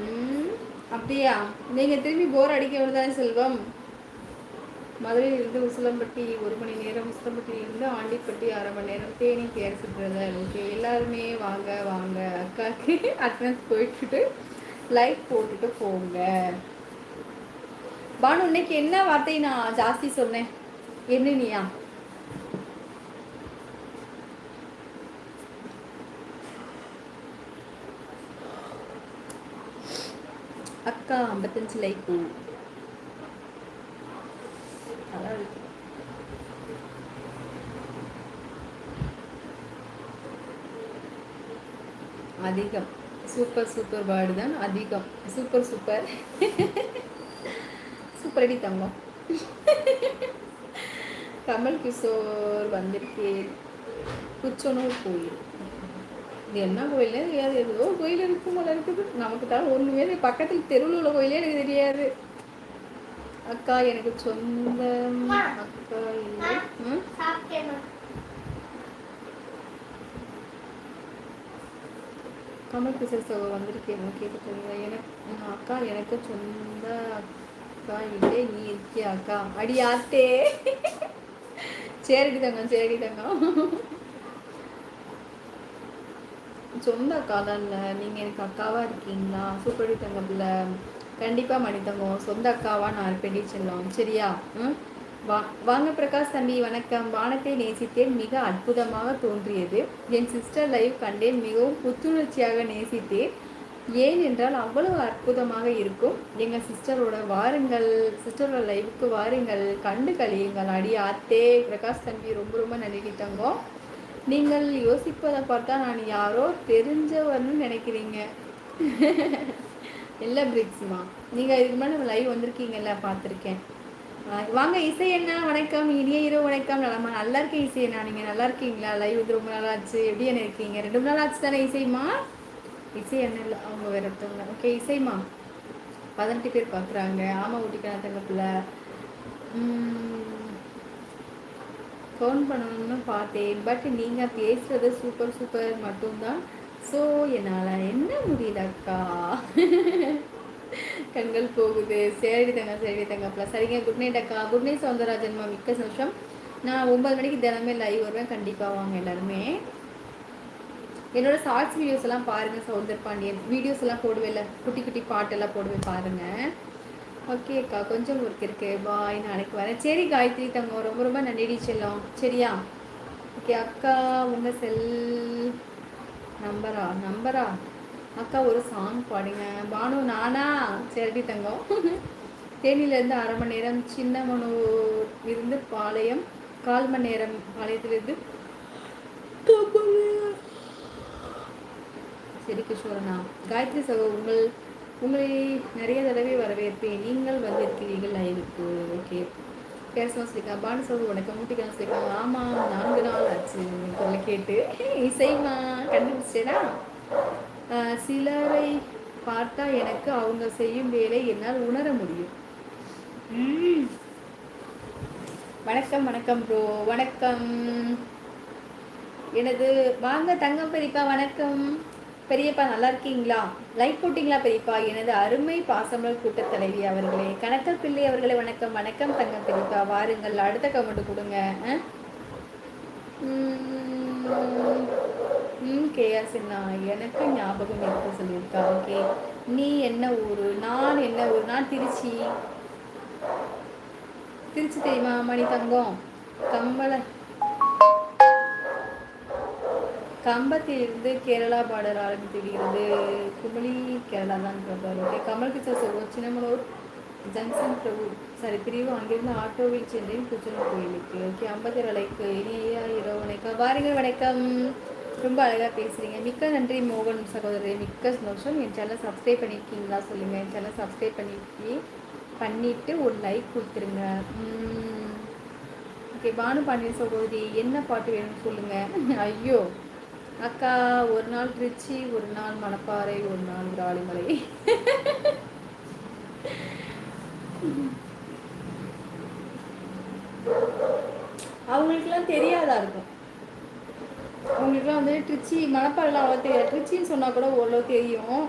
ம், அப்படியா? நீங்கள் திரும்பி போர் அடிக்க விடுதானே செல்வம். மதுரையிலிருந்து உசிலம்பட்டி 1 மணி நேரம், உசிலம்பட்டியிலிருந்து ஆண்டிப்பட்டி 1/2 மணி நேரம், தேனி கேர்ஸ் பிரதர். ஓகே, எல்லாருமே வாங்க வாங்க. அக்காவுக்கு அட்டனன்ஸ் போயிட்டு லைக் போட்டுட்டு போங்க. பானு, இன்னைக்கு என்ன வார்த்தை நான் ஜாஸ்தி சொன்னேன்? என்னனியா? அக்கா 55 லைக். அதிகம். சூப்பர் சூப்பர் வேர்டு தான் அதிகம். சூப்பர் சூப்பர் சூப்பர் அடி தங்கம். கமல் கிஷோர் வந்திருக்கேன். குச்சனூர் கோயில். இது என்ன கோயில்னே தெரியாது. ஏதோ கோயில் இருக்கும் போல இருக்குது. நமக்கு தான் ஒன்றுமே பக்கத்தில் தெருவில் உள்ள கோயிலே எனக்கு தெரியாது. அக்கா எனக்கு சொந்தம். அக்கா இல்லை. கமல் கிஷோர் வந்திருக்கேன். கேட்டுருங்க. எனக்கு அக்கா எனக்கு சொந்த அக்கா இல்லை. நீ இருக்கியா அக்கா? அடி ஆத்தே. சரிடி தங்கம், சரிடி தங்கம். சொந்த அக்கா தான் இல்லை, நீங்கள் எனக்கு அக்காவாக இருக்கீங்களா? சூப்பர் தங்கப்பில். கண்டிப்பாக மணித்தங்கம் சொந்த அக்காவா நான் இருப்பேன் செல்லம். சரியா? வாங்க பிரகாஷ் தம்பி, வணக்கம். வானத்தை நேசித்தேன், மிக அற்புதமாக தோன்றியது. என் சிஸ்டர் லைவ் கண்டேன், மிகவும் புத்துணர்ச்சியாக நேசித்தேன். ஏன் என்றால் அவ்வளவு அற்புதமாக இருக்கும். எங்கள் சிஸ்டரோட வாருங்கள், சிஸ்டரோட லைவுக்கு வாருங்கள், கண்டு கழியுங்கள். அடி ஆத்தே. பிரகாஷ் தம்பி ரொம்ப ரொம்ப நன்றி தங்கம். நீங்கள் யோசிப்பதை பார்த்தா நான் யாரோ தெரிஞ்சவர்னு நினைக்கிறீங்க. இல்லை பிரிக்ஸ்மா, நீங்கள் இதுக்கு முன்னாடி நம்ம லைவ் வந்திருக்கீங்கல்ல, பார்த்துருக்கேன். வாங்க இசை அண்ணா, வணக்கம். இனிய இரவு வணக்கம். நல்லா இருக்கேன் இசை அண்ணா. நீங்கள் நல்லா இருக்கீங்களா? லைவ் வந்து ரொம்ப நாள் ஆச்சு. எப்படி என்ன இருக்கீங்க? 2 நாள் ஆச்சு தானே இசைமா? இசை அண்ணன் இல்லை, அவங்க வேற ஒருத்தவங்க. ஓகே இசைமா, 18 பேர் பார்க்குறாங்க. ஆமாம் ஊட்டிக்கான தங்கப்பில். ஃபோன் பண்ணணும்னு பார்த்தேன், பட் நீங்கள் பேசுகிறது சூப்பர் சூப்பர் மட்டும்தான். ஸோ என்னால் என்ன முடியல அக்கா. கண்கள் போகுது. சரி தங்க, சரி தங்கப்பா. சரிங்க, குட் நைட் அக்கா. குட் நைட் சௌந்தரராஜன்மா, மிக்க சந்தோஷம். நான் 9 மணிக்கு தினமே லைவ் வருவேன். கண்டிப்பாக வாங்க எல்லாருமே. என்னோட ஷார்ட்ஸ் வீடியோஸ் எல்லாம் பாருங்கள். சௌந்தர் பாண்டியன் வீடியோஸ் எல்லாம் போடுவேன், குட்டி குட்டி பாட்டெல்லாம் போடுவேன் பாருங்கள். ஓகே அக்கா, கொஞ்சம் ஒர்க் இருக்கு. பாய், நாளைக்கு வரேன். சரி காயத்ரி தங்கம், ரொம்ப ரொம்ப நன்றி செல்லம். சரியா? ஓகே அக்கா, உங்கள் செல் நம்பரா அக்கா ஒரு சாங் பாடுங்க. பானு நானா? சரி தங்கம். தேனியிலேருந்து 1/2 மணி நேரம், சின்னமனூர் இருந்து பாளையம் 1/4 மணி நேரம், பாளையத்திலிருந்து. சரி கிஷோரனா. காயத்ரி சகோ, உங்களை நிறைய தடவை வரவேற்பேன். நீங்கள் வந்திருக்கிறீர்கள் லைவுக்கு. ஓகே பேசலாம் சொல்லிக்கா. பானு சகோ வணக்கம். ஊட்டிக்கலாம் சொல்லிக்காங்க. ஆமாம் 4 நாள் ஆச்சு சொல்ல கேட்டு. இசைமா கண்டுபிடிச்சேனா? சிலரை பார்த்தா எனக்கு அவங்க செய்யும் வேலை என்னால் உணர முடியும். வணக்கம் வணக்கம் ப்ரோ, வணக்கம். எனது வாங்க தங்கம் பெரியப்பா, வணக்கம் பெரியப்பா. நல்லா இருக்கீங்களா? லைக் போட்டிங்களா பெரியப்பா? எனது அருமை பாசமல் கூட்ட தலைவி அவர்களே, கணக்கல் பிள்ளை அவர்களே, வணக்கம் வணக்கம் தங்கம் பெரியப்பா. வாருங்கள், அடுத்த கமெண்ட் கொடுங்க. கேஆர் சின்னா, எனக்கு ஞாபகம் இருக்க சொல்லியிருக்கா. ஓகே, நீ என்ன ஊர்? நான் என்ன ஊர்? நான் திருச்சி. திருச்சி தெரியுமா மணி தங்கம்? கம்பத்திலிருந்து கேரளா பார்டர் ஆரம்பித்துவிடுகிறது. குமளி கேரளா தான் இருப்பார். ஓகே, கமல் கிச்சர் சொல்வோம். சின்னமனூர் ஜங்ஷன் பிரிவு. அங்கிருந்து ஆட்டோவில் சென்றேன் குச்சனூர் கோயிலுக்கு. Okay, 57 like. இனிய இரவு வணக்கம். வாருங்கள், வணக்கம். ரொம்ப அழகாக பேசுகிறீங்க. மிக்க நன்றி மோகன் சகோதரர், மிக்க சந்தோஷம். என் சேனலை சப்ஸ்கிரைப் பண்ணியிருக்கீங்களா சொல்லுங்கள். என் சேனலை சப்ஸ்கிரைப் பண்ணிவிட்டு ஒரு லைக் கொடுத்துருங்க. ஓகே, பானு பாண்டியன் சகோதரி, என்ன பாட்டு வேணும்னு சொல்லுங்கள். ஐயோ அக்கா, ஒரு நாள் திருச்சி, ஒரு நாள் மணப்பாறை, ஒரு நாள் விராலிமலை. அவங்களுக்குலாம் தெரியாதா இருக்கும். அவங்களுக்குலாம் வந்து திருச்சி மணப்பாறைலாம் அவ்வளோ தெரியாது. திருச்சின்னு சொன்னால் கூட ஓரளவு தெரியும்.